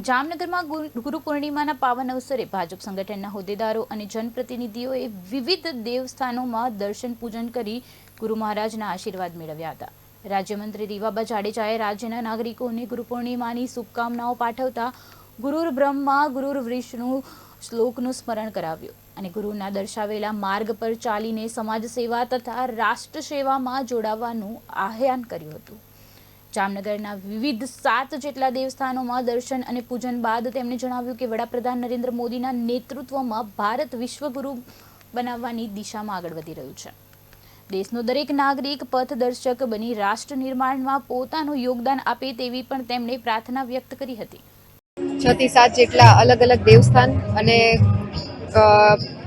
જામનગરમાં ગુરુ પૂર્ણિમાના પાવન અવસરે ભાજપ સંગઠનના હોદ્દેદારો અને જનપ્રતિનિધિઓએ વિવિધ દેવસ્થાનોમાં દર્શન પૂજન કરી ગુરુ મહારાજના આશીર્વાદ મેળવ્યા હતા. રાજ્યમંત્રી રીવાબા જાડેજાએ રાજ્યના નાગરિકોને ગુરુ પૂર્ણિમાની શુભકામનાઓ પાઠવતા ગુરુર બ્રહ્મા ગુરુર વિષ્ણુ શ્લોકનું સ્મરણ કરાવ્યું અને ગુરુના દર્શાવેલા માર્ગ પર ચાલીને સમાજ સેવા તથા રાષ્ટ્ર સેવામાં જોડાવાનું આહ્વાન કર્યું હતું. જામનગરના વિવિધ 7 જેટલા દેવસ્થાનોમાં દર્શન અને પૂજન બાદ તેમણે જણાવ્યું કે વડાપ્રધાન નરેન્દ્ર મોદીના નેતૃત્વમાં ભારત વિશ્વગુરુ બનાવવાની દિશામાં આગળ વધી રહ્યું છે. દેશનો દરેક નાગરિક પથદર્શક બની રાષ્ટ્ર નિર્માણમાં પોતાનું યોગદાન આપે તેવી પણ તેમણે પ્રાર્થના વ્યક્ત કરી હતી. 6 થી 7 જેટલા અલગ અલગ દેવસ્થાન અને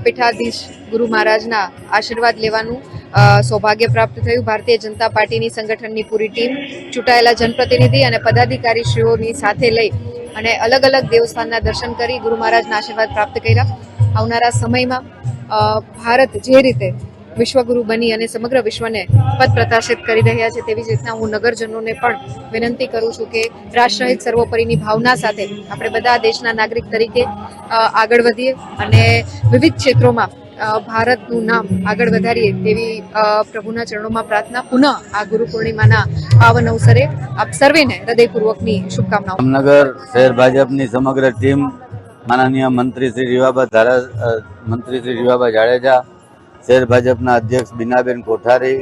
પીઠાધીશ ગુરુ મહારાજના આશીર્વાદ લેવાનું સૌભાગ્ય પ્રાપ્ત થયું. ભારતીય જનતા પાર્ટીની સંગઠનની પૂરી ટીમ, ચૂંટાયેલા જનપ્રતિનિધિ અને પદાધિકારીશ્રીઓની સાથે લઈ અને અલગ અલગ દેવસ્થાનના દર્શન કરી ગુરુ મહારાજના આશીર્વાદ પ્રાપ્ત કર્યા. આવનારા સમયમાં ભારત જે રીતે વિશ્વગુરુ બની અને સમગ્ર વિશ્વને પદ પ્રકાશિત કરી રહ્યા છે તેવી જ રીતના હું નગરજનોને પણ વિનંતી કરું છું કે રાષ્ટ્રહિત સર્વોપરીની ભાવના સાથે આપણે બધા દેશના નાગરિક તરીકે આગળ વધીએ અને વિવિધ ક્ષેત્રોમાં ભારતનું નામ આગળ વધારીએ તેવી પ્રભુના ચરણોમાં પ્રાર્થના. પુનઃ આ ગુરુ પૂર્ણિમાના પાવન અવસરે આપ સર્વેને હૃદયપૂર્વકની શુભકામનાઓ. જામનગર શહેર ભાજપની સમગ્ર ટીમ, માનનીય મંત્રી શ્રી રીવાબા જાડેજા, શહેર ભાજપના અધ્યક્ષ બીનાબેન કોઠારી,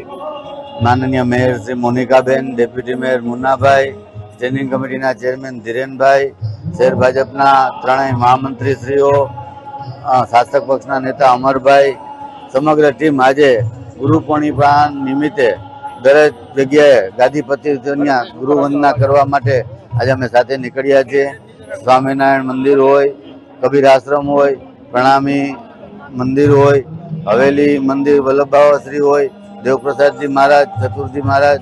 માનનીય mayor Shri મોનિકાબેન, deputy mayor Munnabhai, standing કમિટીના ચેરમેન ધીરેનભાઈ, શહેર ભાજપના ત્રણેય મહામંત્રીશ્રીઓ, શાસક પક્ષના નેતા અમરભાઈ, સમગ્ર ટીમ આજે ગુરુ પૂર્ણિમા નિમિત્તે દરેક જગ્યાએ ગાદીપતિના ગુરુ વંદના કરવા માટે આજે અમે સાથે નીકળ્યા છીએ. સ્વામિનારાયણ મંદિર હોય, કબીર આશ્રમ હોય, પ્રણામી મંદિર હોય, હવેલી મંદિર વલ્લભ બાવાશ્રી હોય, દેવપ્રસાદજી મહારાજ, ચતુર્ભુજ મહારાજ